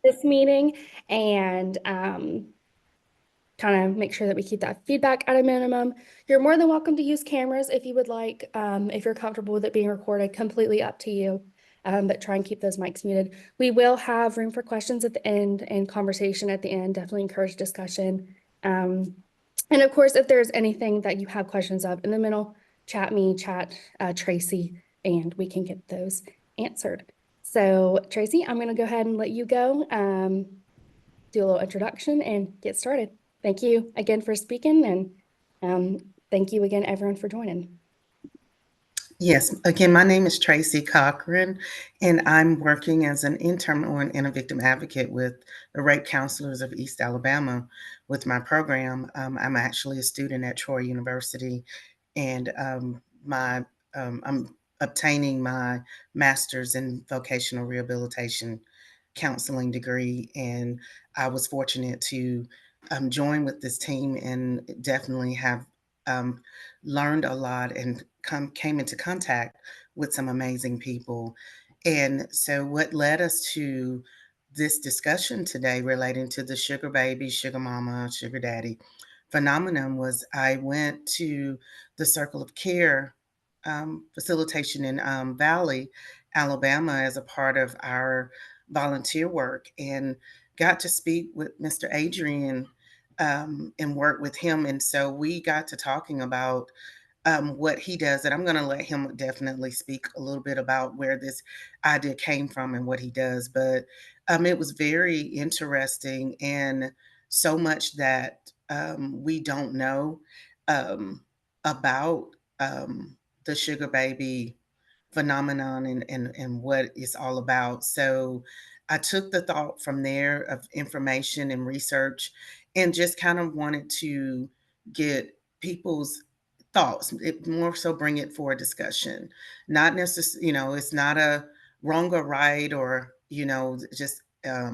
this meeting and kind of make sure that we keep that feedback at a minimum. You're more than welcome to use cameras if you would like, if you're comfortable with it being recorded, completely up to you. But try and keep those mics muted. We will have room for questions at the end and conversation at the end. Definitely encourage discussion. And of course, if there's anything that you have questions of in the middle, chat me, chat Tracy, and we can get those answered. So Tracy, I'm going to go ahead and let you go, do a little introduction and get started. Thank you again for speaking, and thank you again, everyone, for joining. Yes, again, my name is Tracy Cochran, and I'm working as an intern and a victim advocate with the Rape Counselors of East Alabama with my program. I'm actually a student at Troy University, and I'm obtaining my master's in vocational rehabilitation counseling degree, and I was fortunate to join with this team and definitely have um, learned a lot and came into contact with some amazing people. And so, what led us to this discussion today relating to the sugar baby, sugar mama, sugar daddy phenomenon was I went to the Circle of Care facilitation in Valley, Alabama, as a part of our volunteer work and got to speak with Mr. Adrian and work with him. And so we got to talking about what he does. And I'm going to let him definitely speak a little bit about where this idea came from and what he does. But it was very interesting and so much that we don't know um, about the sugar baby phenomenon and what it's all about. So I took the thought from there of information and research and just kind of wanted to get people's thoughts, more so bring it for a discussion. Not necessarily, it's not a wrong or right or, just a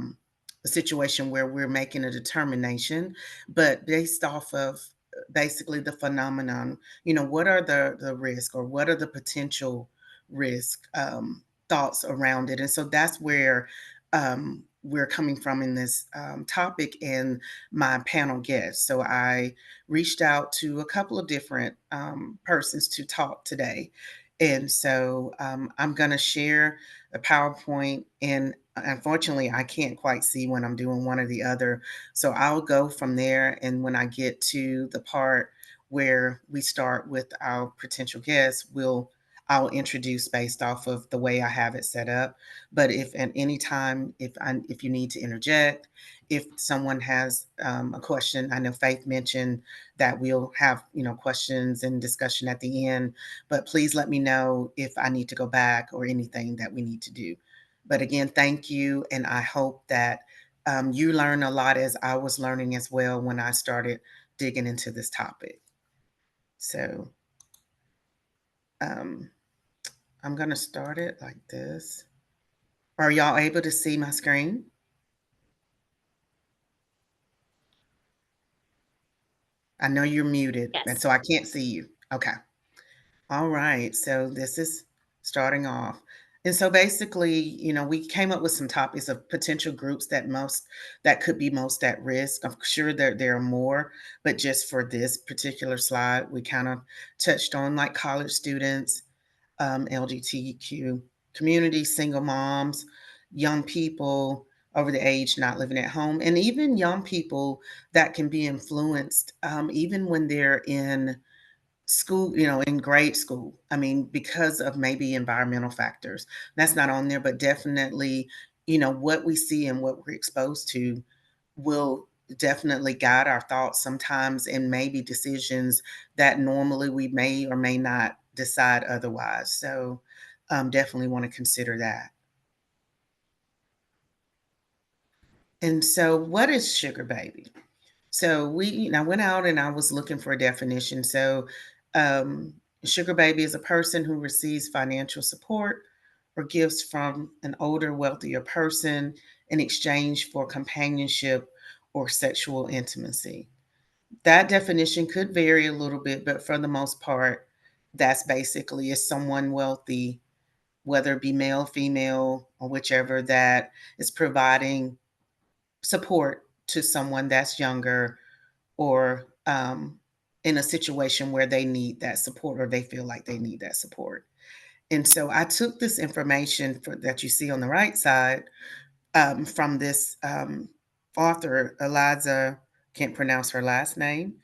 situation where we're making a determination, but based off of basically the phenomenon, what are the risks or what are the potential risk thoughts around it. And so that's where we're coming from in this topic and my panel guests. So I reached out to a couple of different persons to talk today. And so I'm going to share a PowerPoint, and unfortunately, I can't quite see when I'm doing one or the other. So I'll go from there. And when I get to the part where we start with our potential guests, I'll introduce based off of the way I have it set up. But if at any time, if you need to interject, if someone has a question, I know Faith mentioned that we'll have questions and discussion at the end. But please let me know if I need to go back or anything that we need to do. But again, thank you, and I hope that you learn a lot as I was learning as well when I started digging into this topic. So um, I'm going to start it like this. Are y'all able to see my screen? I know you're muted, and Yes. so I can't see you. Okay. All right. So this is starting off. And so basically, we came up with some topics of potential groups that could be most at risk. I'm sure there are more, but just for this particular slide, we kind of touched on like college students, LGBTQ community, single moms, young people over the age not living at home, and even young people that can be influenced even when they're in school, in grade school. I mean, because of maybe environmental factors. That's not on there, but definitely, what we see and what we're exposed to will definitely guide our thoughts sometimes and maybe decisions that normally we may or may not decide otherwise. So definitely want to consider that. And so what is sugar baby? So I went out and I was looking for a definition. So um, sugar baby is a person who receives financial support or gifts from an older, wealthier person in exchange for companionship or sexual intimacy. That definition could vary a little bit, but for the most part, that's basically is someone wealthy, whether it be male, female, or whichever, that is providing support to someone that's younger or in a situation where they need that support or they feel like they need that support. And so I took this information that you see on the right side from this author, Eliza, can't pronounce her last name,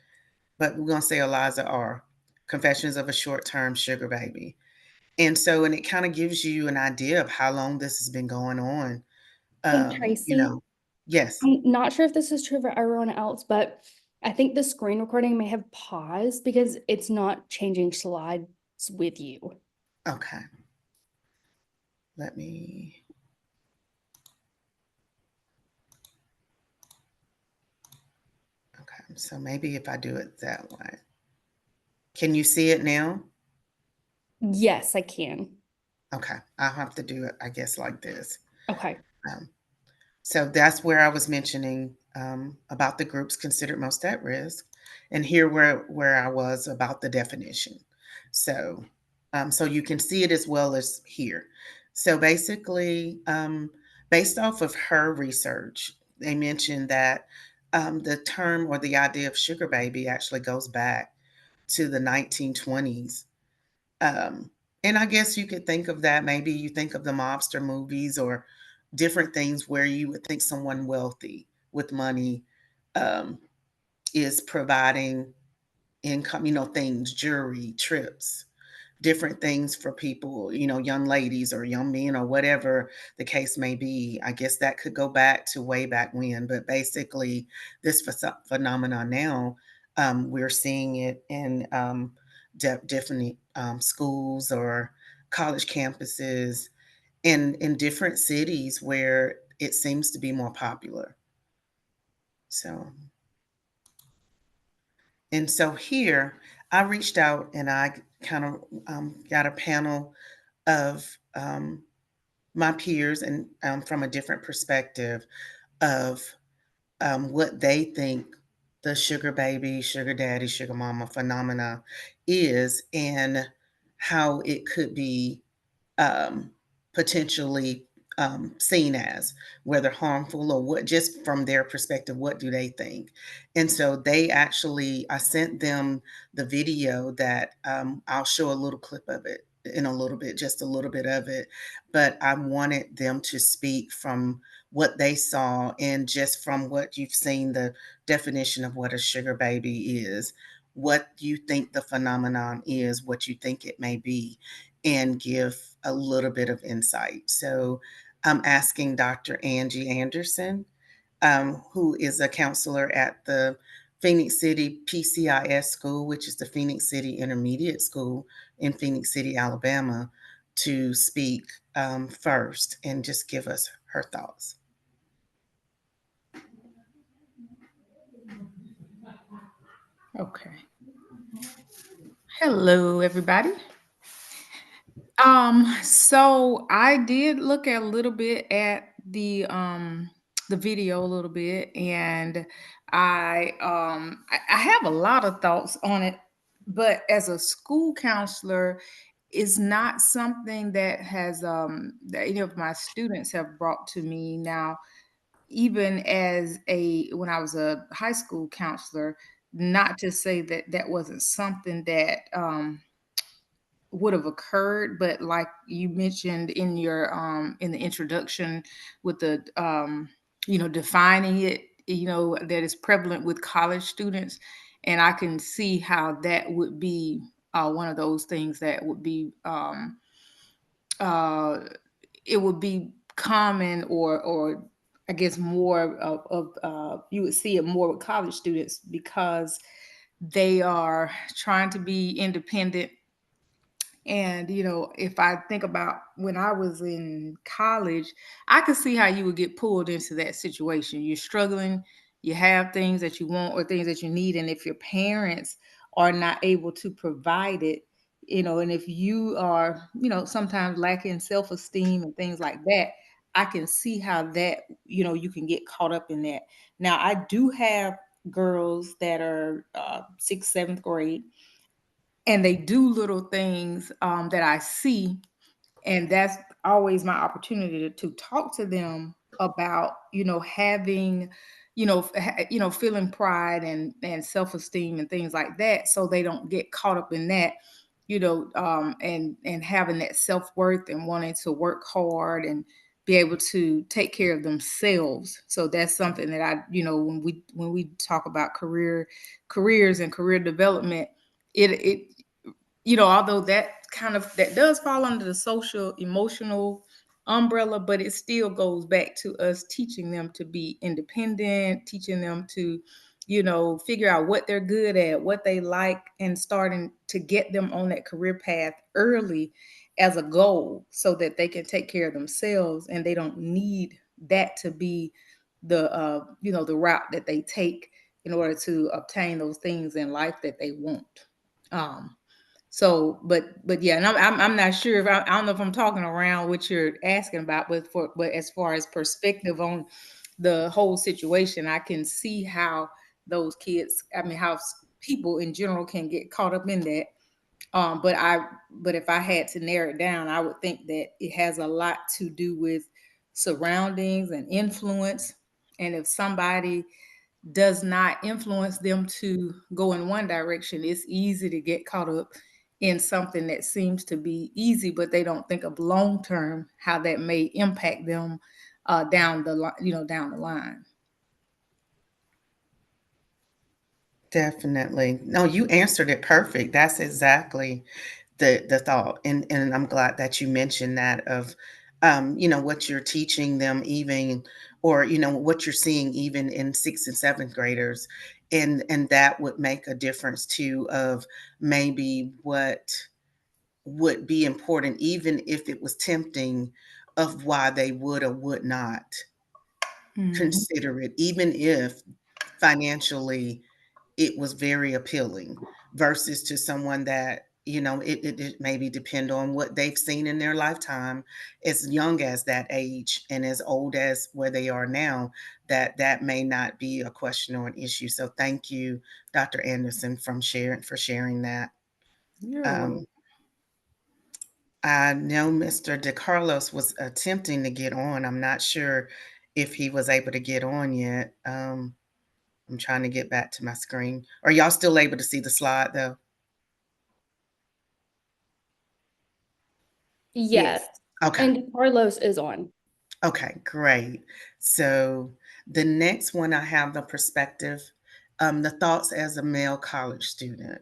but we're going to say Eliza R. Confessions of a Short-Term Sugar Baby. And so, and it kind of gives you an idea of how long this has been going on. Hey, You Tracy, know, yes. I'm not sure if this is true for everyone else, but I think the screen recording may have paused because it's not changing slides with you. Okay. Let me, okay. So maybe if I do it that way. Can you see it now? Yes, I can. Okay. I'll have to do it, I guess, like this. Okay. Um, So that's where I was mentioning about the groups considered most at risk, and here where I was about the definition. So so you can see it as well as here. So basically, based off of her research, they mentioned that the term or the idea of sugar baby actually goes back to the 1920s. Um, and I guess you could think of that. Maybe you think of the mobster movies or different things where you would think someone wealthy with money um, is providing income, things, jewelry, trips, different things for people, young ladies or young men or whatever the case may be. I guess that could go back to way back when, but basically, this phenomenon now, we're seeing it in different schools or college campuses in different cities where it seems to be more popular. So, and so here, I reached out and I kind of got a panel of my peers and from a different perspective of what they think the sugar baby, sugar daddy, sugar mama phenomena is and how it could be um, potentially seen as, whether harmful or what, just from their perspective, what do they think? And so they actually, I sent them the video that I'll show a little clip of it in a little bit, just a little bit of it. But I wanted them to speak from what they saw and just from what you've seen, the definition of what a sugar baby is, what you think the phenomenon is, what you think it may be, and give a little bit of insight. So I'm asking Dr. Angie Anderson, who is a counselor at the Phoenix City PCIS School, which is the Phoenix City Intermediate School in Phoenix City, Alabama, to speak first and just give us her thoughts. Okay. Hello, everybody. So I did look at a little bit at the video a little bit, and I have a lot of thoughts on it, but as a school counselor, is not something that has that any of my students have brought to me. Now, even as a when I was a high school counselor, not to say that that wasn't something that would have occurred, but like you mentioned in your in the introduction with the defining it, that is prevalent with college students, and I can see how that would be one of those things that would be uh it would be common, or I guess more of you would see it more with college students because they are trying to be independent. And, if I think about when I was in college, I could see how you would get pulled into that situation. You're struggling, you have things that you want or things that you need. And if your parents are not able to provide it, and if you are, sometimes lacking self esteem and things like that, I can see how that, you can get caught up in that. Now, I do have girls that are sixth, seventh grade, and they do little things that I see, and that's always my opportunity to talk to them about, having, feeling pride and self-esteem and things like that, so they don't get caught up in that, and having that self-worth and wanting to work hard and be able to take care of themselves. So that's something that I, when we talk about careers and career development, it although that does fall under the social emotional umbrella, but it still goes back to us teaching them to be independent, teaching them to, figure out what they're good at, what they like, and starting to get them on that career path early as a goal so that they can take care of themselves and they don't need that to be the route that they take in order to obtain those things in life that they want. So, but yeah, and I'm not sure if I don't know if I'm talking around what you're asking about, but as far as perspective on the whole situation, I can see how those kids, I mean, how people in general can get caught up in that. But if I had to narrow it down, I would think that it has a lot to do with surroundings and influence. And if somebody does not influence them to go in one direction, it's easy to get caught up in something that seems to be easy, but they don't think of long term how that may impact them down the line, down the line. Definitely. No, you answered it perfect. That's exactly the thought. And I'm glad that you mentioned that of what you're teaching them even, or what you're seeing even in sixth and seventh graders. And that would make a difference too of maybe what would be important, even if it was tempting, of why they would or would not Mhm. consider it, even if financially it was very appealing, versus to someone that it maybe depend on what they've seen in their lifetime, as young as that age and as old as where they are now, that may not be a question or an issue. So thank you, Dr. Anderson, for sharing that. You're welcome. um, I know Mr. DeCarlos was attempting to get on. I'm not sure if he was able to get on yet. I'm trying to get back to my screen. Are y'all still able to see the slide though? Yes. Yes. Okay. And Carlos is on. Okay, great. So the next one, I have the perspective, the thoughts as a male college student.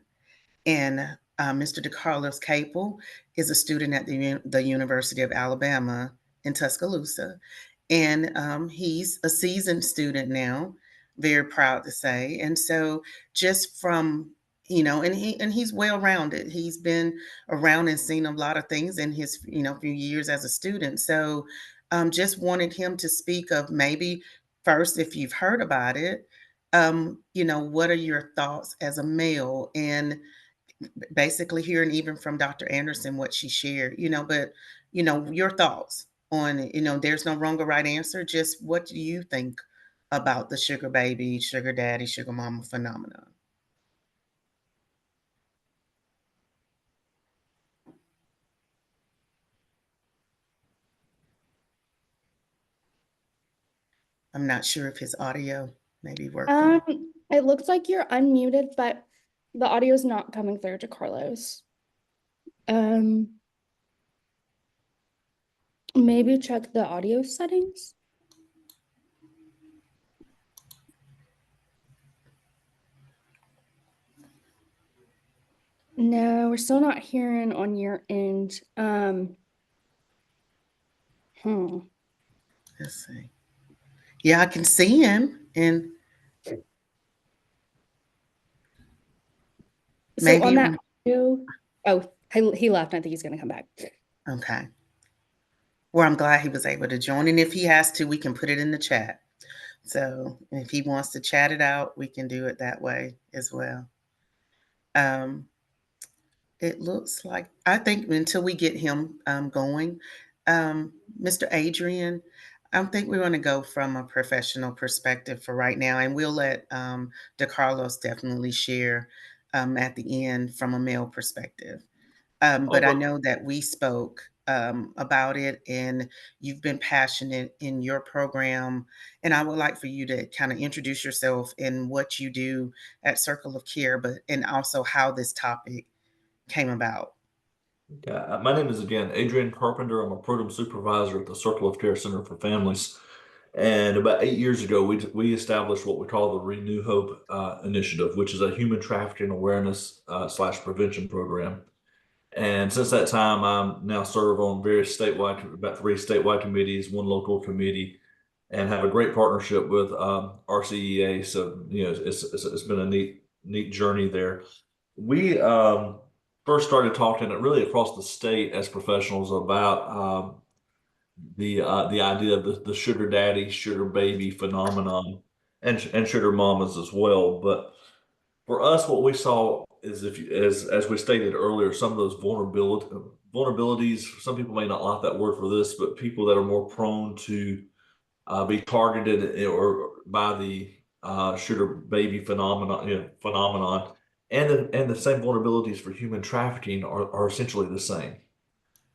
And Mr. DeCarlos Capel is a student at the University of Alabama in Tuscaloosa. And he's a seasoned student now, very proud to say. And so just from, and he's well rounded. He's been around and seen a lot of things in his, few years as a student. So just wanted him to speak of maybe first, if you've heard about it, what are your thoughts as a male? And basically hearing even from Dr. Anderson what she shared, but your thoughts on it. There's no wrong or right answer. Just what do you think about the sugar baby, sugar daddy, sugar mama phenomenon? I'm not sure if his audio may be working. It looks like you're unmuted, but the audio is not coming through to Carlos. Um, Maybe check the audio settings. No, we're still not hearing on your end. Hmm. Let's see. Yeah, I can see him, and So on maybe that audio, oh, he left. I think he's gonna come back. okay. Well, I'm glad he was able to join, and if he has to, we can put it in the chat. So if he wants to chat it out, we can do it that way as well. Um, It looks like, I think until we get him going, Mr. Adrian, I think we're going to go from a professional perspective for right now, and we'll let DeCarlos definitely share at the end from a male perspective. Oh, But I well, know that we spoke about it, and you've been passionate in your program. And I would like for you to kind of introduce yourself and what you do at Circle of Care, and also how this topic came about. Yeah, my name is again Adrian Carpenter. I'm a program supervisor at the Circle of Care Center for Families. And about 8 years ago, we established what we call the Renew Hope Initiative, which is a human trafficking awareness slash prevention program. And since that time, I now serve on various statewide, about 3 statewide committees, 1 local committee, and have a great partnership with RCEA. So it's been a neat journey there. We first started talking really across the state as professionals about the idea of the sugar daddy, sugar baby phenomenon, and sugar mamas as well. But for us, what we saw is as we stated earlier, some of those vulnerabilities. Some people may not like that word for this, but people that are more prone to be targeted or by the sugar baby phenomenon, and the same vulnerabilities for human trafficking are essentially the same.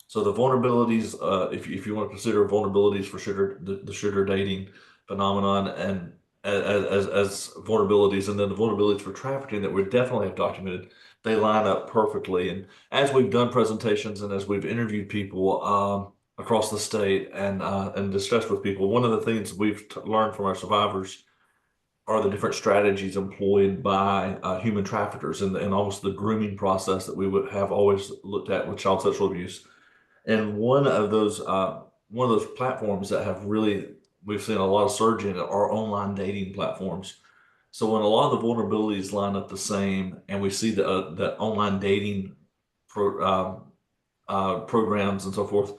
So the vulnerabilities, if you want to consider vulnerabilities for the sugar dating phenomenon, and as vulnerabilities, and then the vulnerabilities for trafficking that we definitely have documented, they line up perfectly. And as we've done presentations and as we've interviewed people across the state and discussed with people, one of the things we've learned from our survivors are the different strategies employed by human traffickers and almost the grooming process that we would have always looked at with child sexual abuse. And one of those platforms that have really we've seen a lot of surge in are online dating platforms. So when a lot of the vulnerabilities line up the same, and we see that online dating programs and so forth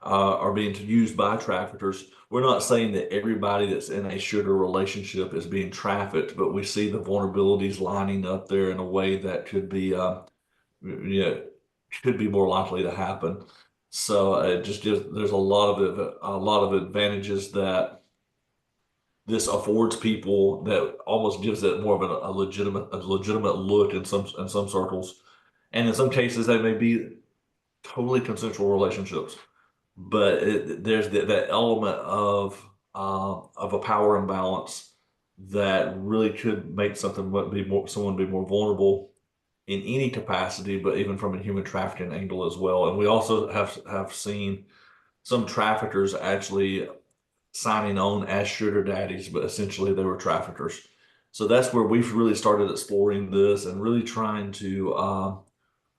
are being used by traffickers, we're not saying that everybody that's in a sugar relationship is being trafficked, but we see the vulnerabilities lining up there in a way that could be could be more likely to happen. So it just gives there's a lot of advantages that this affords people that almost gives it more of a legitimate look in some circles, and in some cases they may be totally consensual relationships, but there's that element of a power imbalance that really could make someone be more vulnerable in any capacity, but even from a human trafficking angle as well. And we also have seen some traffickers actually signing on as sugar daddies, but essentially they were traffickers. So that's where we've really started exploring this and really trying to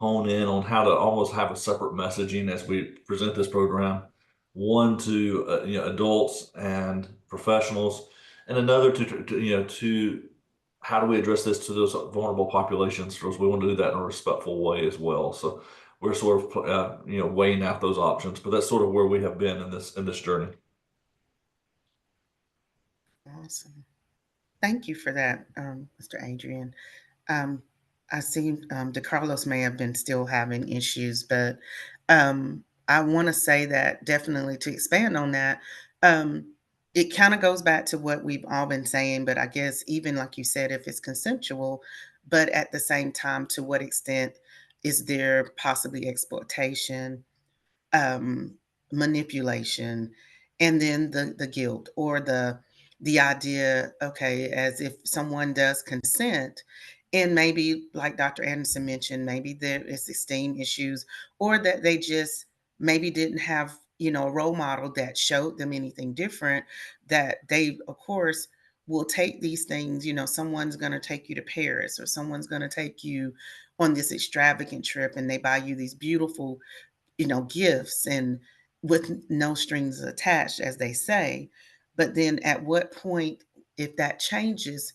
hone in on how to almost have a separate messaging as we present this program. One to adults and professionals, and another to how do we address this to those vulnerable populations? Because we want to do that in a respectful way as well. So we're sort of weighing out those options, but that's sort of where we have been in this journey. Awesome. Thank you for that, Mr. Adrian. Um, I see DeCarlos may have been still having issues, but I want to say that definitely to expand on that, it kind of goes back to what we've all been saying, but I guess even like you said, if it's consensual, but at the same time, to what extent is there possibly exploitation, um, manipulation, and then the guilt or the idea, okay, as if someone does consent, and maybe like Dr. Anderson mentioned, maybe there is esteem issues, or that they just maybe didn't have a role model that showed them anything different, that they of course will take these things. Someone's going to take you to Paris, or someone's going to take you on this extravagant trip, and they buy you these beautiful gifts, and with no strings attached, as they say. But then at what point, if that changes,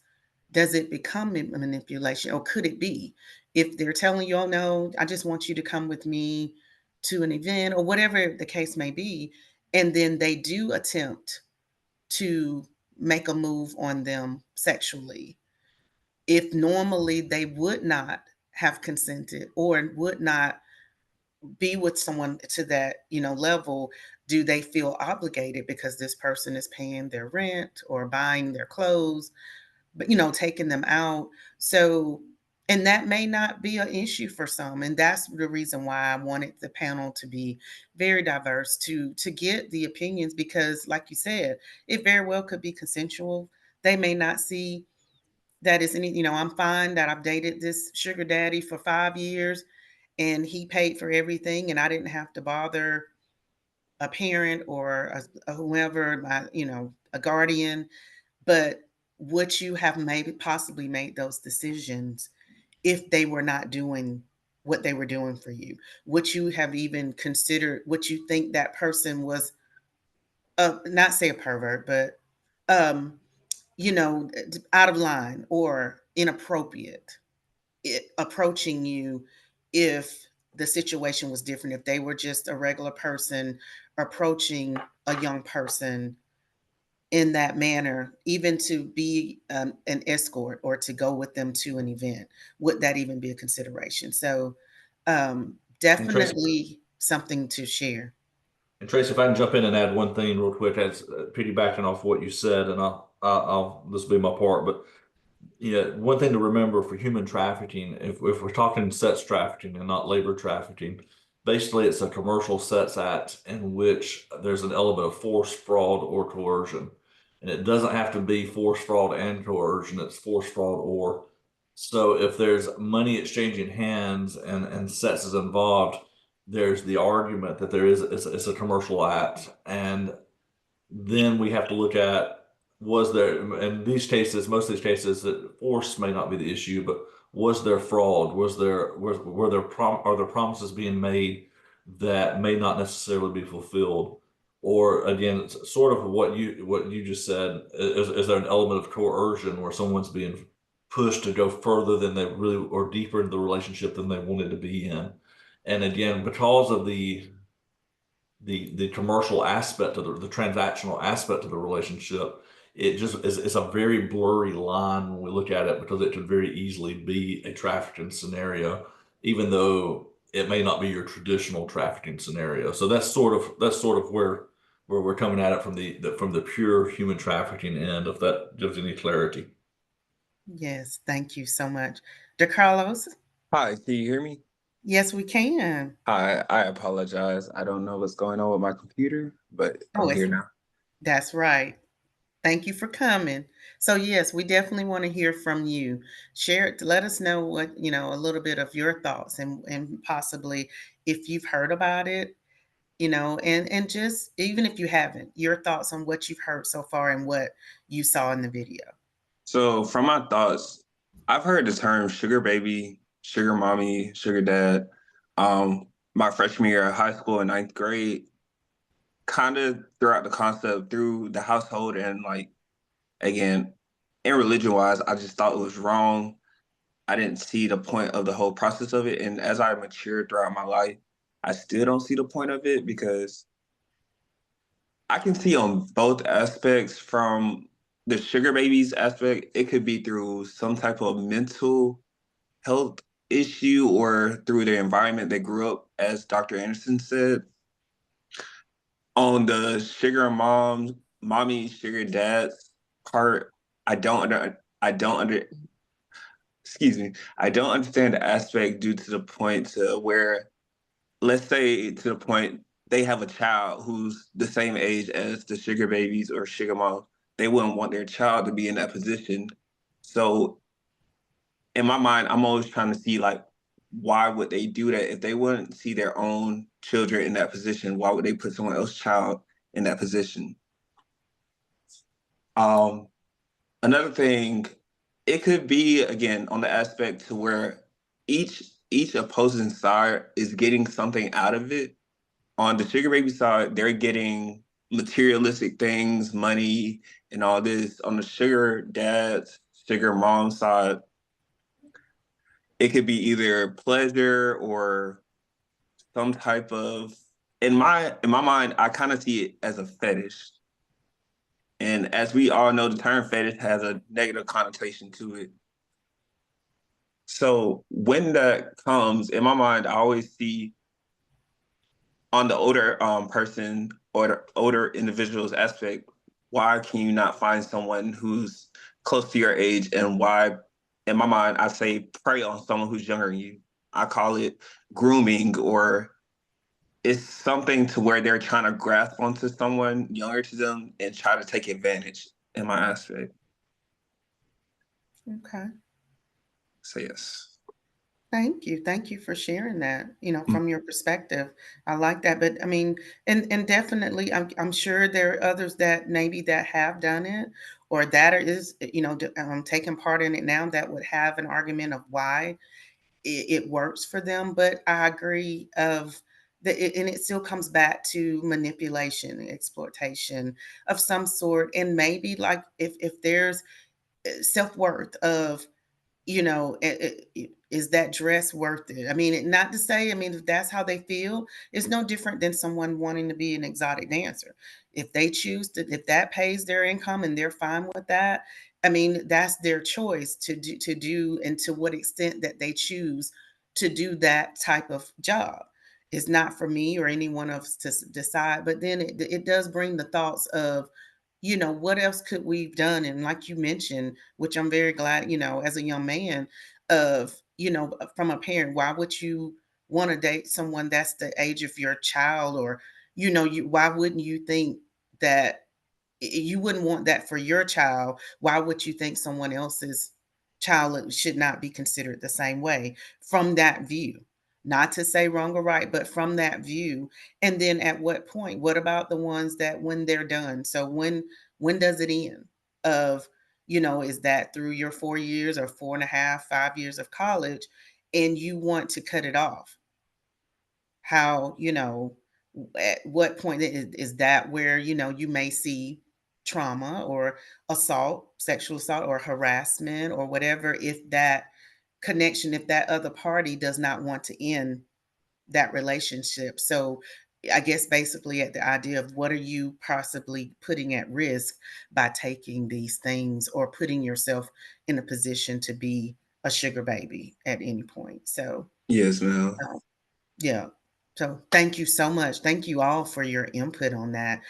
does it become a manipulation? Or could it be, if they're telling you, oh no, I just want you to come with me to an event, or whatever the case may be, and then they do attempt to make a move on them sexually, if normally they would not have consented or would not be with someone to that level, do they feel obligated because this person is paying their rent or buying their clothes, but taking them out? So And that may not be an issue for some. And that's the reason why I wanted the panel to be very diverse, to get the opinions, because like you said, it very well could be consensual. They may not see that as any, I'm fine that I've dated this sugar daddy for 5 years and he paid for everything and I didn't have to bother a parent or whoever, a guardian. But would you have maybe possibly made those decisions if they were not doing what they were doing for you? Would you have even considered, would you think that person was, not say a pervert, but, um, out of line or inappropriate, approaching you if the situation was different, if they were just a regular person approaching a young person in that manner, even to be an escort or to go with them to an event? Would that even be a consideration? So And Tracy, definitely something to share. if I can jump in and add one thing real quick, as piggybacking off what you said, and I'll this will be my part, but yeah, one thing to remember for human trafficking, if we're talking sex trafficking and not labor trafficking, basically it's a commercial sex act in which there's an element of force, fraud, or coercion. And it doesn't have to be force, fraud, and coercion, it's force, fraud, or. So if there's money exchanging hands and sex is involved, there's the argument that there is it's a commercial act. And then we have to look at, was there, in these cases, most of these cases, that force may not be the issue, but was there fraud? Were there are there promises being made that may not necessarily be fulfilled? Or again, it's sort of what you just said. Is there an element of coercion where someone's being pushed to go further than they really, or deeper into the relationship than they wanted to be in? And again, because of the commercial aspect of the transactional aspect of the relationship, it just is, it's a very blurry line when we look at it, because it could very easily be a trafficking scenario, even though it may not be your traditional trafficking scenario. So that's sort of where we're coming at it from the pure human trafficking end, if that gives any clarity. Yes, thank you so much. DeCarlos? Hi, can you hear me? Yes, we can. Hi, I apologize. I don't know what's going on with my computer, but Oh, I'm here now. that's right. Thank you for coming. So yes, we definitely want to hear from you. Share it, let us know what, a little bit of your thoughts, and possibly if you've heard about it, and just even if you haven't, your thoughts on what you've heard so far and what you saw in the video. So, from my thoughts, I've heard the term sugar baby, sugar mommy, sugar dad. My freshman year of high school in ninth grade, kind of throughout the concept through the household, and like again, in religion wise, I just thought it was wrong. I didn't see the point of the whole process of it. And as I matured throughout my life, I still don't see the point of it, because I can see on both aspects. From the sugar babies aspect, it could be through some type of mental health issue or through their environment they grew up, as Dr. Anderson said. On the sugar mommy, sugar dad's part, I don't under, excuse me, I don't understand the aspect due to the point to where, let's say to the point they have a child who's the same age as the sugar babies or sugar moms. They wouldn't want their child to be in that position. So in my mind, I'm always trying to see, like, why would they do that? If they wouldn't see their own children in that position, why would they put someone else's child in that position? Um, Another thing, it could be again on the aspect to where each opposing side is getting something out of it. On the sugar baby side, they're getting materialistic things, money, and all this. On the sugar dad's, sugar mom side, it could be either pleasure or some type of, in my mind, I kind of see it as a fetish. And as we all know, the term fetish has a negative connotation to it. So when that comes, in my mind, I always see on the older person or the older individual's aspect, why can you not find someone who's close to your age, and why in my mind, I say prey on someone who's younger than you. I call it grooming, or it's something to where they're trying to grasp onto someone younger to them and try to take advantage in my aspect. Okay. So yes. Thank you. Thank you for sharing that, from your perspective. I like that. But I mean, and definitely I'm sure there are others that maybe that have done it or that is, taking part in it now that would have an argument of why it works for them. But I agree of that, and it still comes back to manipulation, exploitation of some sort. And maybe like if there's self-worth of, is that dress worth it? I mean, not to say, I mean, if that's how they feel, it's no different than someone wanting to be an exotic dancer. If they choose to, if that pays their income and they're fine with that, I mean, that's their choice to do, and to what extent that they choose to do that type of job. It's not for me or anyone else to decide. But then it does bring the thoughts of, what else could we've done? And like you mentioned, which I'm very glad, as a young man, of, from a parent, why would you want to date someone that's the age of your child? Or, why wouldn't you think that you wouldn't want that for your child? Why would you think someone else's child should not be considered the same way from that view? Not to say wrong or right, but from that view. And then at what point? What about the ones that when they're done? So when does it end? Of, is that through your 4 years or 4.5, 5 years of college, and you want to cut it off? How, at what point is that where, you may see trauma or assault, sexual assault or harassment or whatever, if that connection, if that other party does not want to end that relationship. So I guess basically at the idea of what are you possibly putting at risk by taking these things or putting yourself in a position to be a sugar baby at any point. So Yes, ma'am. yeah. So thank you so much. Thank you all for your input on that.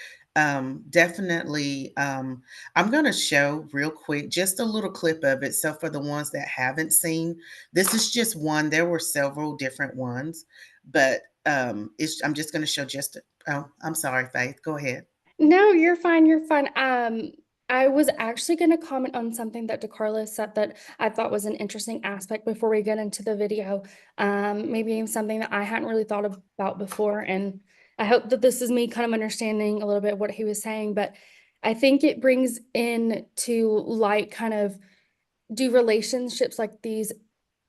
Definitely, I'm going to show real quick just a little clip of it. So for the ones that haven't seen, this is just one. There were several different ones, but I'm just going to show just. Oh, I'm sorry, Faith. Go ahead. No, you're fine. You're fine. I was actually going to comment on something that DeCarlo said that I thought was an interesting aspect before we get into the video. Maybe even something that I hadn't really thought about before. And I hope that this is me kind of understanding a little bit of what he was saying, but I think it brings in to light kind of, do relationships like these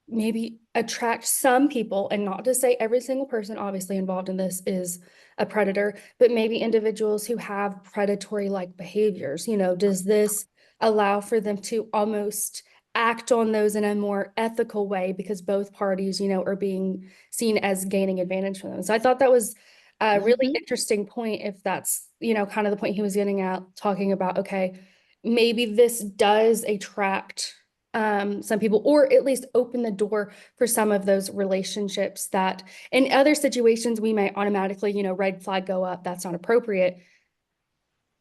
maybe attract some people, and not to say every single person obviously involved in this is a predator, but maybe individuals who have predatory like behaviors. Does this allow for them to almost act on those in a more ethical way because both parties, are being seen as gaining advantage from them? So I thought that was a really interesting point, if that's, kind of the point he was getting at, talking about, okay, maybe this does attract some people, or at least open the door for some of those relationships that in other situations we might automatically, red flag go up, that's not appropriate.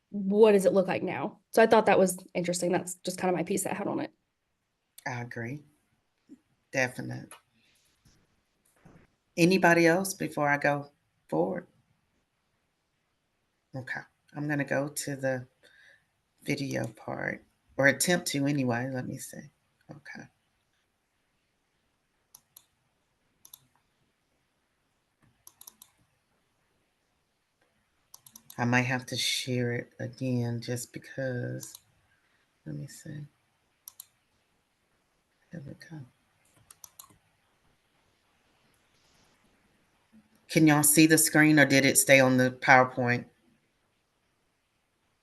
What does it look like now? So I thought that was interesting. That's just kind of my piece that I had on it. I agree. Definite. Anybody else before I go forward? Okay. I'm going to go to the video part, or attempt to anyway. Let me see. Okay. I might have to share it again just because. Let me see. There we go. Can y'all see the screen, or did it stay on the PowerPoint?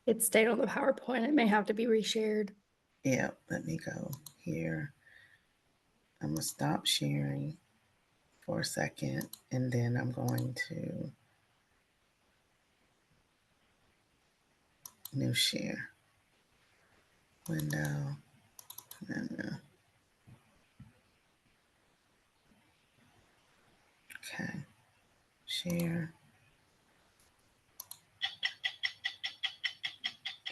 It stayed on the PowerPoint. It may have to be reshared. Yeah, let me go here. I'm going to stop sharing for a second, and then I'm going to new share. Window. Okay. Share.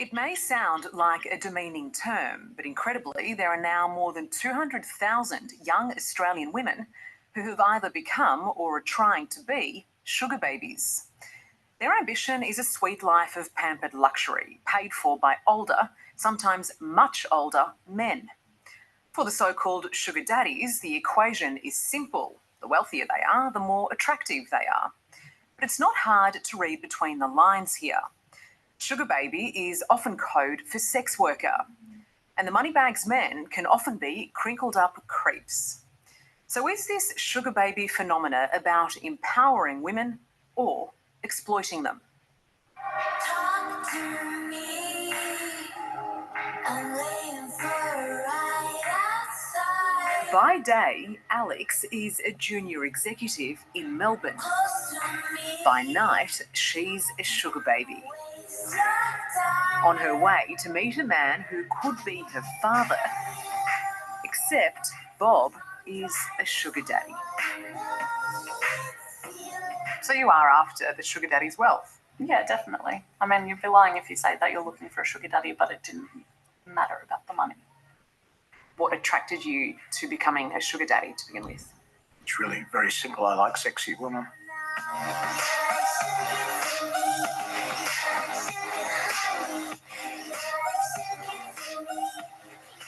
It may sound like a demeaning term, but incredibly, there are now more than 200,000 young Australian women who have either become or are trying to be sugar babies. Their ambition is a sweet life of pampered luxury, paid for by older, sometimes much older, men. For the so-called sugar daddies, the equation is simple. The wealthier they are, the more attractive they are. But it's not hard to read between the lines here. Sugar baby is often code for sex worker, and the moneybags men can often be crinkled up creeps. So is this sugar baby phenomena about empowering women or exploiting them? Talk to me. I'm waiting for a ride outside. By day, Alex is a junior executive in Melbourne. Close to me. By night, she's a sugar baby. On her way to meet a man who could be her father, except Bob is a sugar daddy. So you are after the sugar daddy's wealth? Yeah, definitely. I mean, you'd be lying if you say that you're looking for a sugar daddy, but it didn't matter about the money. What attracted you to becoming a sugar daddy to begin with? It's really very simple. I like sexy women.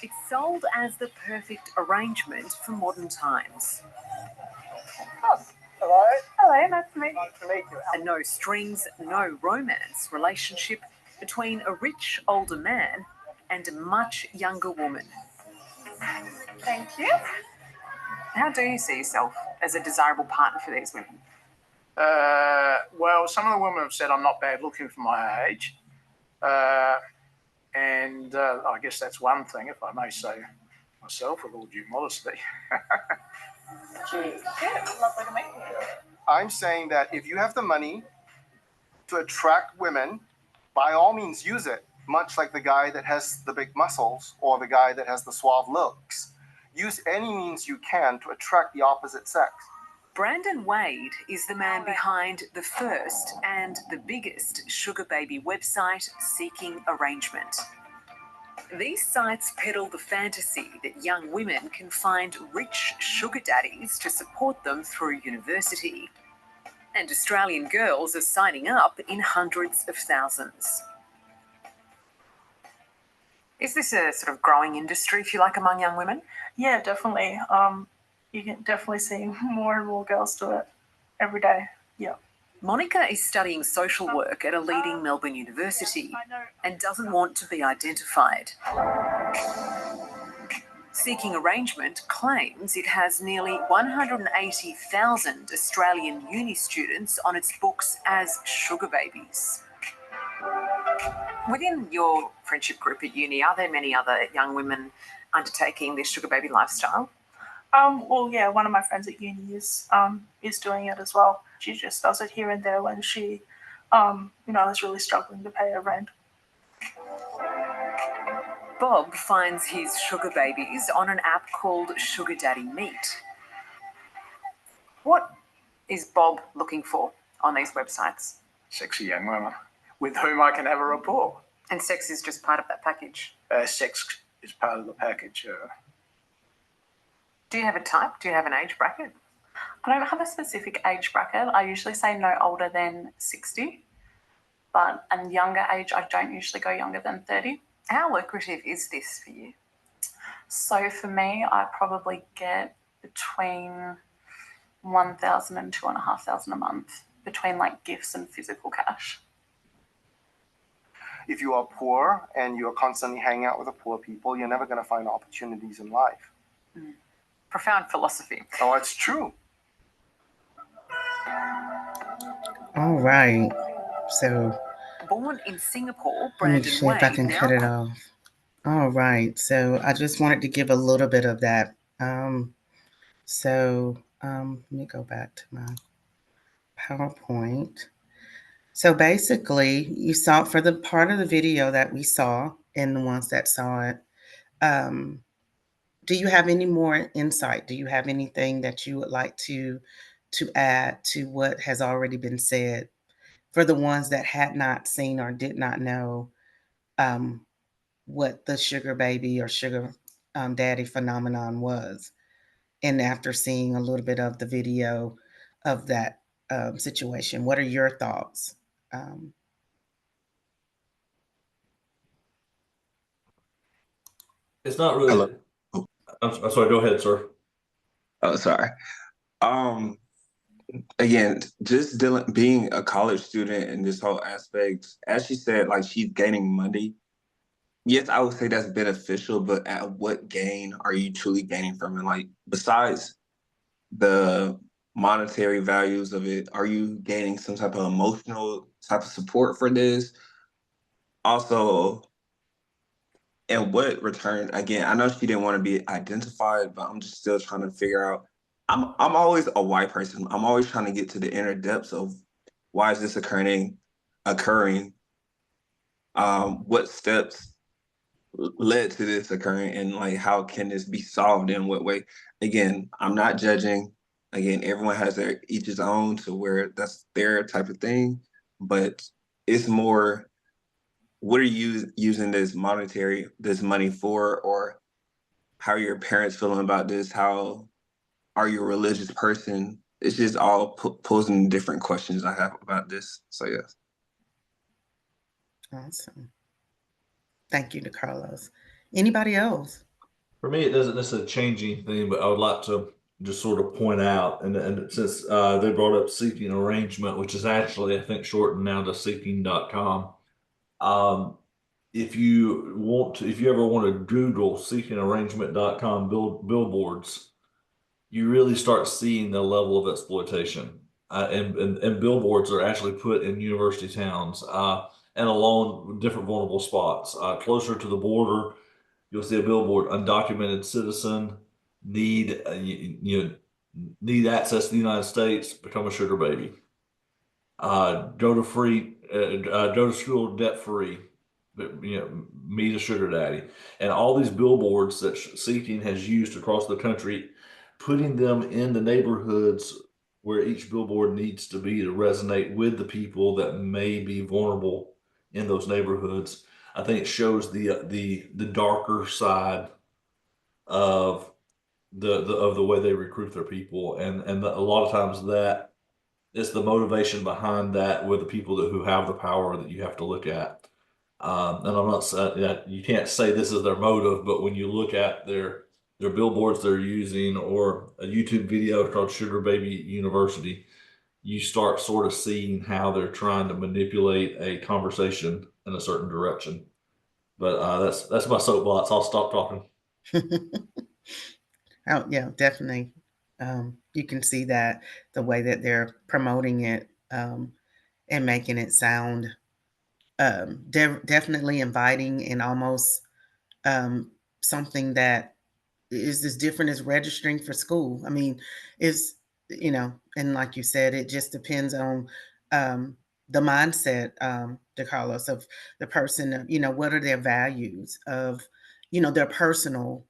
It's sold as the perfect arrangement for modern times. Oh, hello. Hello, nice to meet you. Nice to meet you. A no strings, no romance relationship between a rich older man and a much younger woman. Thank you. How do you see yourself as a desirable partner for these women? Well, some of the women have said I'm not bad looking for my age. And I guess that's one thing, if I may say myself, with all due modesty. Yeah, lovely to meet you. I'm saying that if you have the money to attract women, by all means use it, much like the guy that has the big muscles or the guy that has the suave looks. Use any means you can to attract the opposite sex. Brandon Wade is the man behind the first and the biggest sugar baby website, Seeking Arrangement. These sites peddle the fantasy that young women can find rich sugar daddies to support them through university. And Australian girls are signing up in hundreds of thousands. Is this a sort of growing industry, if you like, among young women? Yeah, definitely. You can definitely see more and more girls do it every day. Yeah. Monica is studying social work at a leading Melbourne university and doesn't want to be identified. Seeking Arrangement claims it has nearly 180,000 Australian uni students on its books as sugar babies. Within your friendship group at uni, are there many other young women undertaking this sugar baby lifestyle? Well, yeah, one of my friends at uni is doing it as well. She just does it here and there when she, is really struggling to pay her rent. Bob finds his sugar babies on an app called Sugar Daddy Meet. What is Bob looking for on these websites? Sexy young women with whom I can have a rapport. And sex is just part of that package? Sex is part of the package. Do you have a type? Do you have an age bracket? I don't have a specific age bracket. I usually say no older than 60, but a younger age, I don't usually go younger than 30. How lucrative is this for you? So for me, I probably get between 1,000 and 2,500 a month between like gifts and physical cash. If you are poor and you're constantly hanging out with the poor people, you're never going to find opportunities in life. Profound philosophy. Oh, it's true. All right. So Born in Singapore, let me Brandon see if I Wade can now cut it off. All right. So I just wanted to give a little bit of that. Let me go back to my PowerPoint. So basically, you saw for the part of the video that we saw and the ones that saw it, do you have any more insight? Do you have anything that you would like to add to what has already been said for the ones that had not seen or did not know what the sugar baby or sugar daddy phenomenon was. And after seeing a little bit of the video of that situation, what are your thoughts? It's not Hello. really. I'm sorry. Go ahead, sir. Oh, sorry. Um, Again, just being a college student and this whole aspect, as she said, like she's gaining money. Yes, I would say that's beneficial, but at what gain are you truly gaining from it? Like, besides the monetary values of it, are you gaining some type of emotional type of support for this? Also, and what return? Again, I know she didn't want to be identified, but I'm just still trying to figure out. I'm always a why person. I'm always trying to get to the inner depths of why is this occurring? What steps led to this occurring, and like how can this be solved in what way? Again, I'm not judging. Again, everyone has their each his own to where that's their type of thing, but it's more what are you using this money for, or how are your parents feeling about this? How are you a religious person? It's just all posing different questions I have about this. So yes. Awesome. Thank you to Carlos. Anybody else? For me, it doesn't necessarily change anything, but I would like to just sort of point out, and since they brought up seeking arrangement, which is actually, I think, shortened now to seeking.com. If you ever want to Google seekingarrangement.com billboards, you really start seeing the level of exploitation. And billboards are actually put in university towns and along different vulnerable spots. Closer to the border, you'll see a billboard: undocumented citizen, need access to the United States, become a sugar baby. Go to school debt free, meet a sugar daddy, and all these billboards that Seeking has used across the country, putting them in the neighborhoods where each billboard needs to be to resonate with the people that may be vulnerable in those neighborhoods. I think it shows the darker side of the way they recruit their people, and a lot of times that it's the motivation behind that with the people who have the power that you have to look at. And I'm not saying that you can't say this is their motive, but when you look at their billboards they're using or a YouTube video called Sugar Baby University, you start sort of seeing how they're trying to manipulate a conversation in a certain direction. But that's my soapbox. I'll stop talking. Oh, yeah, definitely. You can see that the way that they're promoting it and making it sound definitely inviting and almost something that is as different as registering for school. I mean, is and like you said, it just depends on the mindset, DeCarlos, of the person. What are their values of, their personal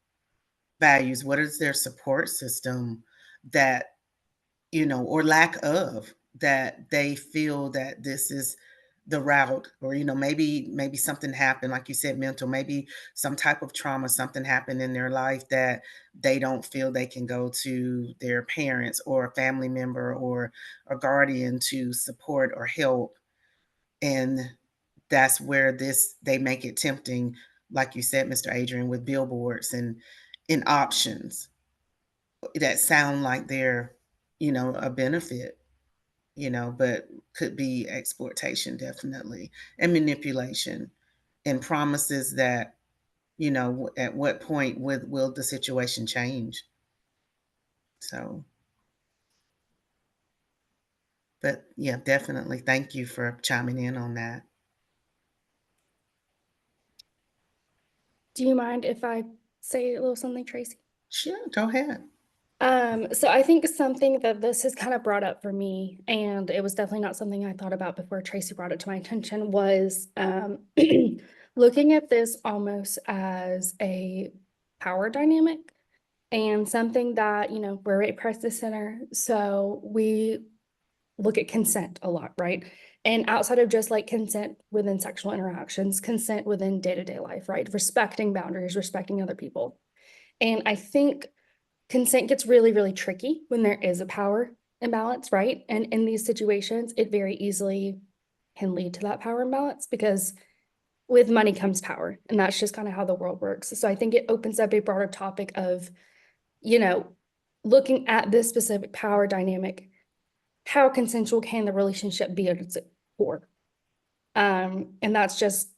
values? What is their support system that, or lack of, that they feel that this is the route, or maybe something happened, like you said, mental, maybe some type of trauma, something happened in their life that they don't feel they can go to their parents or a family member or a guardian to support or help. And that's where they make it tempting, like you said, Mr. Adrian, with billboards and in options that sound like they're, a benefit, but could be exploitation, definitely, and manipulation, and promises that, at what point will the situation change? So, but yeah, definitely. Thank you for chiming in on that. Do you mind if I say a little something, Tracy? Sure, go ahead. So I think something that this has kind of brought up for me, and it was definitely not something I thought about before Tracy brought it to my attention, was looking at this almost as a power dynamic and something that, we're a crisis center, so we look at consent a lot, right? And outside of just like consent within sexual interactions, consent within day-to-day life, right? Respecting boundaries, respecting other people. And I think consent gets really, really tricky when there is a power imbalance, right? And in these situations, it very easily can lead to that power imbalance because with money comes power. And that's just kind of how the world works. So I think it opens up a broader topic of, you know, looking at this specific power dynamic, how consensual can the relationship be at its core? And that's just,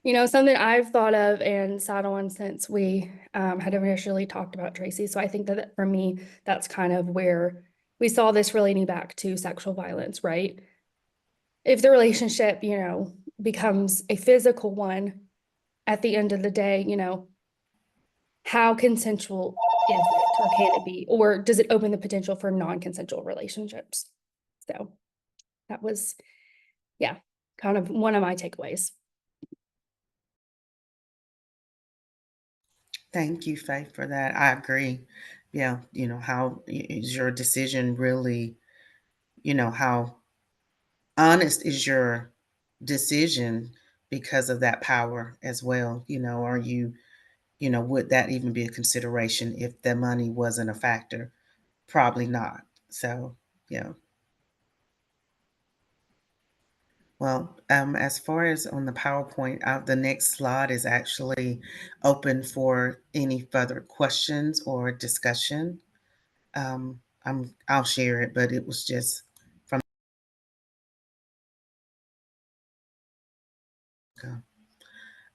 you know, something I've thought of and sat on since we had initially talked about Tracy. So I think that for me, that's kind of where we saw this relating back to sexual violence, right? If the relationship, you know, becomes a physical one at the end of the day, you know, how consensual is it or can it be? Or does it open the potential for non-consensual relationships? So that was, yeah, kind of one of my takeaways. Thank you, Faith, for that. I agree. Yeah, you know, how is your decision really, you know, how honest is your decision because of that power as well? You know, are you, you know, would that even be a consideration if the money wasn't a factor? Probably not. So, yeah. Well, as far as on the PowerPoint, the next slide is actually open for any further questions or discussion. I'll share it, but it was just from.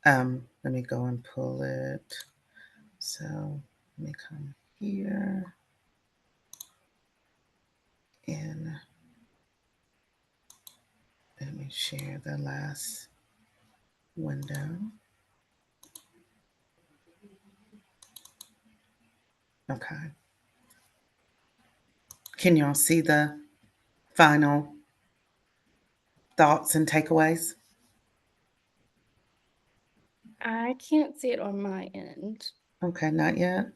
Let me go and pull it. So let me come here and let me share the last window. Okay. Can y'all see the final thoughts and takeaways? I can't see it on my end. Okay, not yet.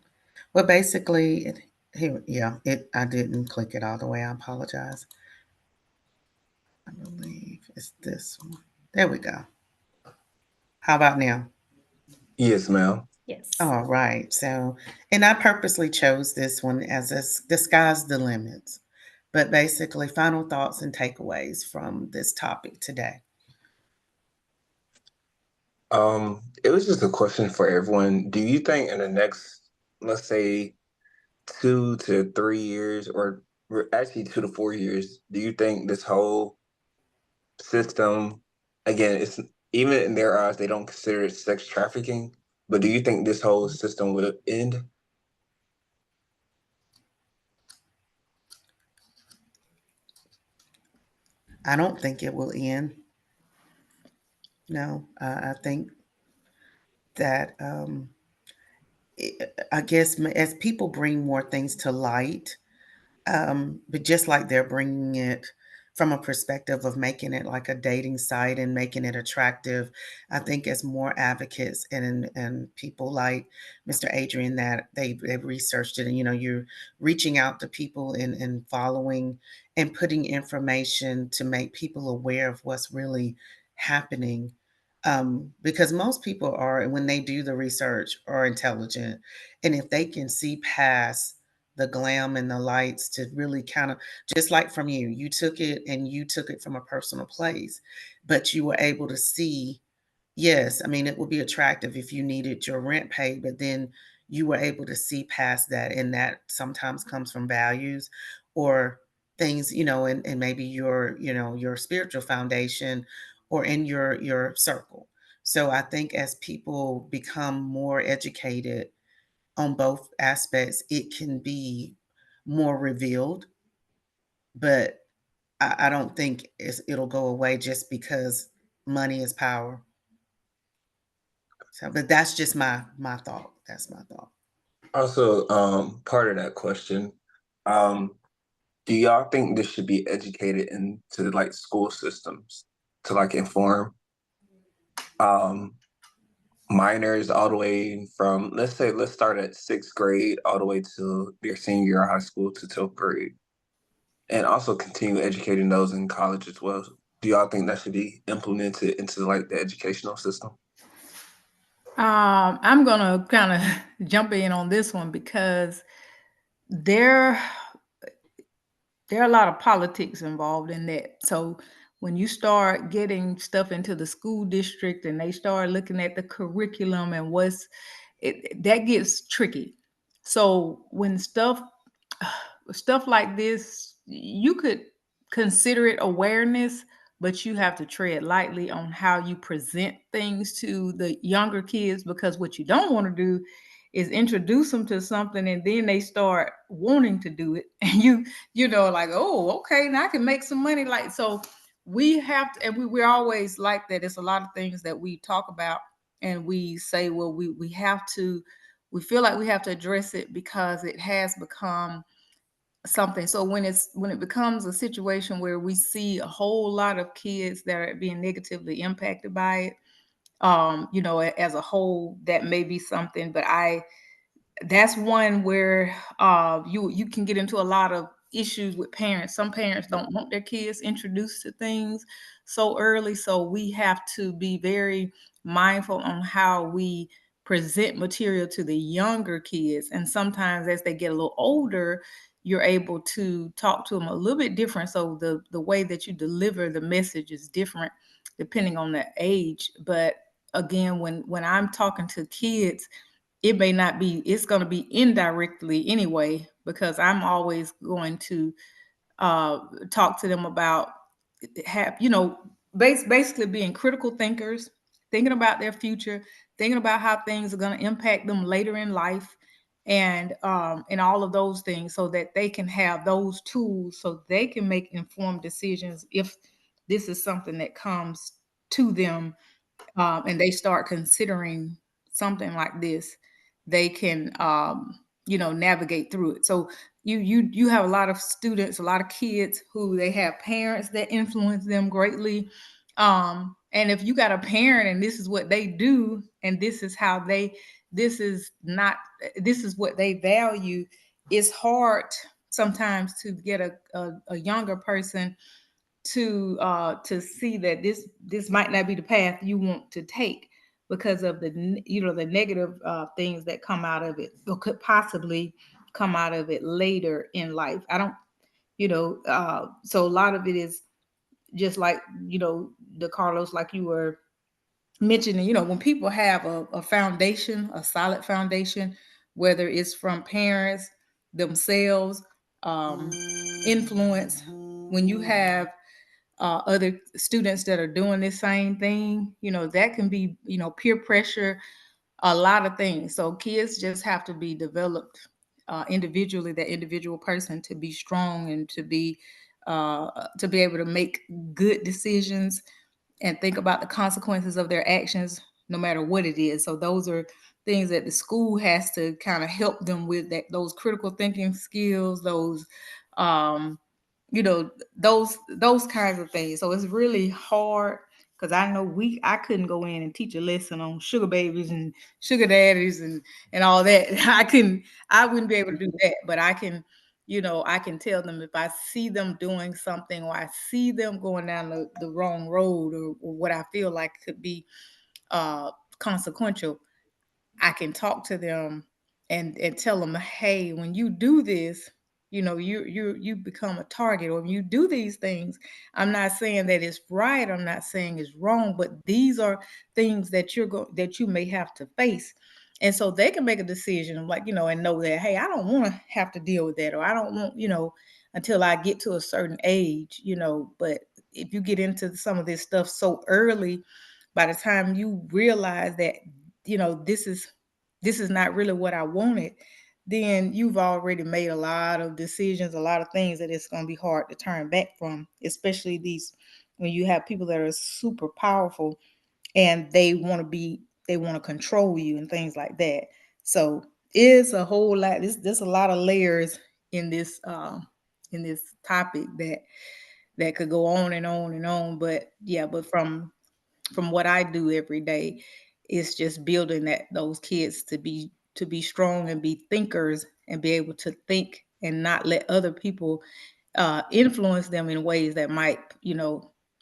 Well, basically, here, yeah, I didn't click it all the way. I apologize. I believe it's this one. There we go. How about now? Yes, ma'am. Yes. All right. So, and I purposely chose this one as the sky's the limits. But basically, final thoughts and takeaways from this topic today. It was just a question for everyone. Do you think in the next, let's say, 2 to 3 years, or actually 2 to 4 years, do you think this whole system, again, it's even in their eyes, they don't consider it sex trafficking, but do you think this whole system will end? I don't think it will end. No, I think that I guess as people bring more things to light, but just like they're bringing it from a perspective of making it like a dating site and making it attractive, I think as more advocates and people like Mr. Adrian that they've researched it, and you know you're reaching out to people and following and putting information to make people aware of what's really happening. Because most people are, when they do the research, are intelligent, and if they can see past the glam and the lights to really kind of, just like from you took it and you took it from a personal place, but you were able to see, yes, I mean, it would be attractive if you needed your rent paid, but then you were able to see past that. And that sometimes comes from values or things, you know, and maybe your, you know, your spiritual foundation or in your circle. So I think as people become more educated on both aspects, it can be more revealed, but I don't think it'll go away just because money is power. So, but that's just my thought. That's my thought. Also, part of that question, um, do y'all think this should be educated into like school systems to like inform um minors all the way from, let's say, let's start at 6th grade all the way to their senior year of high school to 12th grade, and also continue educating those in college as well do y'all think that should be implemented into like the educational system? I'm gonna kind of jump in on this one because there are a lot of politics involved in that. So when you start getting stuff into the school district and they start looking at the curriculum and that gets tricky. So when stuff like this, you could consider it awareness, but you have to tread lightly on how you present things to the younger kids, because what you don't want to do is introduce them to something and then they start wanting to do it. And you know, like, oh, okay, now I can make some money. Like, so we have to, and we're always like that. It's a lot of things that we talk about and we say, well, we have to, we feel like we have to address it because it has become something. So when it becomes a situation where we see a whole lot of kids that are being negatively impacted by it, you know, as a whole, that may be something. But that's one where you can get into a lot of issues with parents. Some parents don't want their kids introduced to things so early, so we have to be very mindful on how we present material to the younger kids. And sometimes as they get a little older, you're able to talk to them a little bit different, so the way that you deliver the message is different depending on the age. But again, when I'm talking to kids, it may not be, it's going to be indirectly anyway, because I'm always going to talk to them about basically being critical thinkers, thinking about their future, thinking about how things are going to impact them later in life, and all of those things, so that they can have those tools so they can make informed decisions if this is something that comes to them, and they start considering something like this, they can navigate through it. So you have a lot of students, a lot of kids who they have parents that influence them greatly. And if you got a parent and this is what they do, and this is what they value, it's hard sometimes to get a younger person to see that this might not be the path you want to take, because of the negative things that come out of it, or could possibly come out of it later in life. I don't, so a lot of it is just like, the Carlos, like you were mentioning, when people have a foundation, a solid foundation, whether it's from parents themselves, influence, when you have other students that are doing the same thing, that can be, peer pressure, a lot of things. So kids just have to be developed individually, that individual person, to be strong and to be able to make good decisions and think about the consequences of their actions, no matter what it is. So those are things that the school has to kind of help them with, that those critical thinking skills, those those kinds of things. So it's really hard, because I know I couldn't go in and teach a lesson on sugar babies and sugar daddies and all that. I wouldn't be able to do that, but I can tell them if I see them doing something, or I see them going down the wrong road, or what I feel like could be consequential, I can talk to them and tell them, hey, when you do this, you become a target, or when you do these things, I'm not saying that it's right, I'm not saying it's wrong, but these are things that you may have to face. And so they can make a decision, like, and know that, hey, I don't want to have to deal with that, or I don't want, until I get to a certain age, but if you get into some of this stuff so early, by the time you realize that, this is not really what I wanted, then you've already made a lot of decisions, a lot of things that it's going to be hard to turn back from, especially when you have people that are super powerful and they want to control you and things like that. So it's a whole lot. There's a lot of layers in this topic that could go on and on and on. But yeah, but from what I do every day, it's just building those kids to be strong and be thinkers and be able to think and not let other people influence them in ways that might,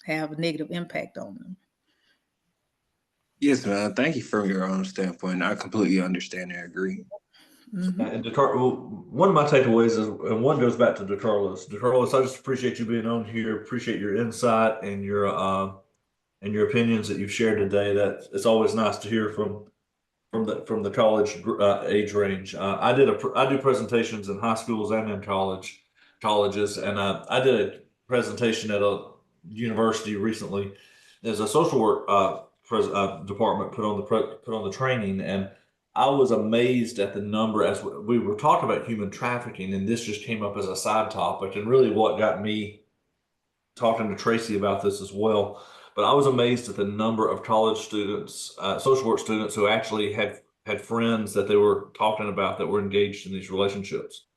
have a negative impact on them. Yes, man. Thank you from your own standpoint. I completely understand and agree. And one of my takeaways is, and one goes back to DeCarlos. DeCarlos, I just appreciate you being on here. Appreciate your insight and your opinions that you've shared today. That it's always nice to hear from the college age range. I do presentations in high schools and in colleges, and I did a presentation at a university recently. There's a social work department put on the training, and I was amazed at the number as we were talking about human trafficking, and this just came up as a side topic, and really what got me talking to Tracy about this as well. But I was amazed at the number of college students, social work students, who actually had friends that they were talking about that were engaged in these relationships.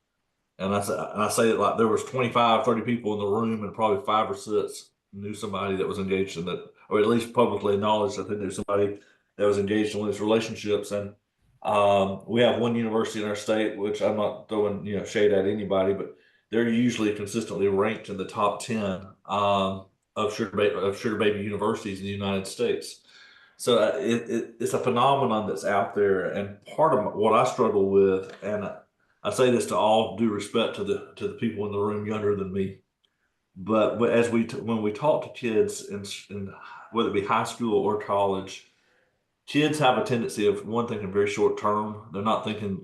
And I say it like there was 25, 30 people in the room, and probably 5 or 6 knew somebody that was engaged in that, or at least publicly acknowledged that they knew somebody that was engaged in one of these relationships. And we have one university in our state, which I'm not throwing shade at anybody, but they're usually consistently ranked in the top 10 of sugar baby universities in the United States. So it's a phenomenon that's out there, and part of what I struggle with, and I say this to all due respect to the people in the room younger than me, but as when we talk to kids in whether it be high school or college, kids have a tendency of one thinking very short term. They're not thinking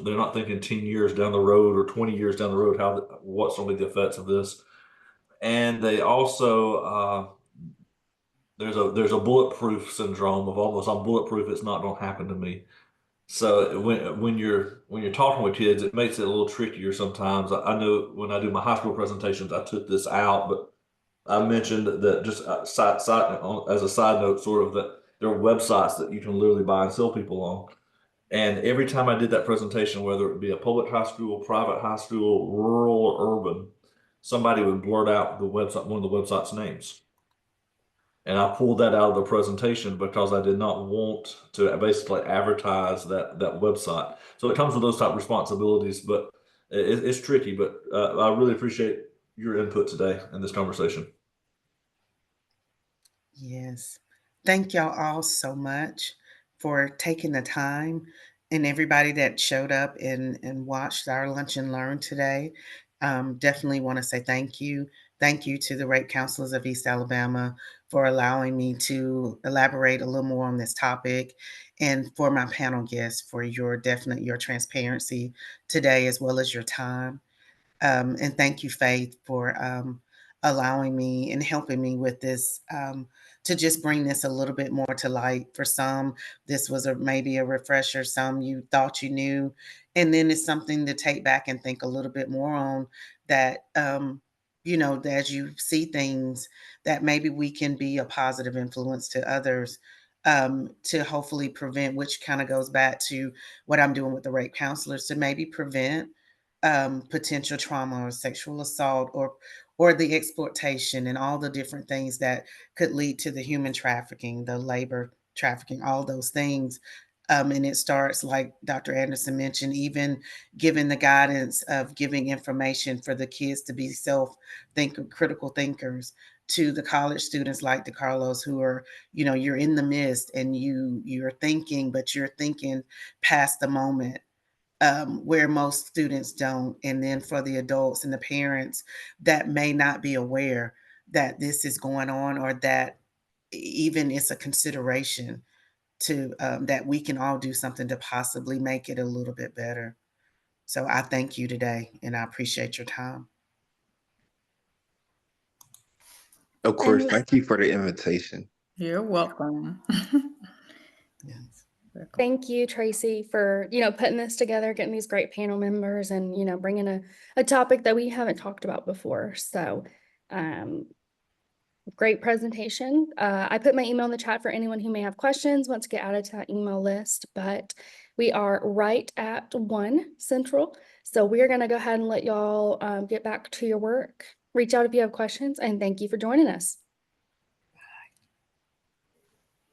They're not thinking 10 years down the road or 20 years down the road what's going to be the effects of this. And they also there's a bulletproof syndrome of almost I'm bulletproof. It's not going to happen to me. So when you're talking with kids, it makes it a little trickier sometimes. I know when I do my high school presentations, I took this out, but I mentioned that just as a side note, sort of that there are websites that you can literally buy and sell people on. And every time I did that presentation, whether it be a public high school, private high school, rural or urban, somebody would blurt out one of the website's names. And I pulled that out of the presentation because I did not want to basically advertise that website. So it comes with those type of responsibilities, but it's tricky. But I really appreciate your input today in this conversation. Yes. Thank y'all all so much for taking the time, and everybody that showed up and watched our Lunch and Learn today. Definitely want to say thank you. Thank you to the Rape Counselors of East Alabama for allowing me to elaborate a little more on this topic, and for my panel guests for your transparency today, as well as your time. And thank you, Faith, for allowing me and helping me with this, to just bring this a little bit more to light. For some, this was maybe a refresher. Some you thought you knew. And then it's something to take back and think a little bit more on, that, as you see things, that maybe we can be a positive influence to others, to hopefully prevent, which kind of goes back to what I'm doing with the rape counselors, to maybe prevent potential trauma or sexual assault, or the exploitation and all the different things that could lead to the human trafficking, the labor trafficking, all those things. And it starts, like Dr. Anderson mentioned, even giving the guidance of giving information for the kids to be critical thinkers, to the college students like DeCarlos, who are, you're in the midst and you're thinking, but you're thinking past the moment, where most students don't. And then for the adults and the parents that may not be aware that this is going on, or that even it's a consideration, to that we can all do something to possibly make it a little bit better. So I thank you today, and I appreciate your time. Of course, thank you for the invitation. You're welcome. Yes. Thank you, Tracy, for, putting this together, getting these great panel members, and, bringing a topic that we haven't talked about before. So, great presentation. I put my email in the chat for anyone who may have questions, wants to get added to that email list, but we are right at 1 Central. So we're going to go ahead and let y'all get back to your work. Reach out if you have questions, and thank you for joining us.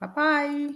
Bye-bye.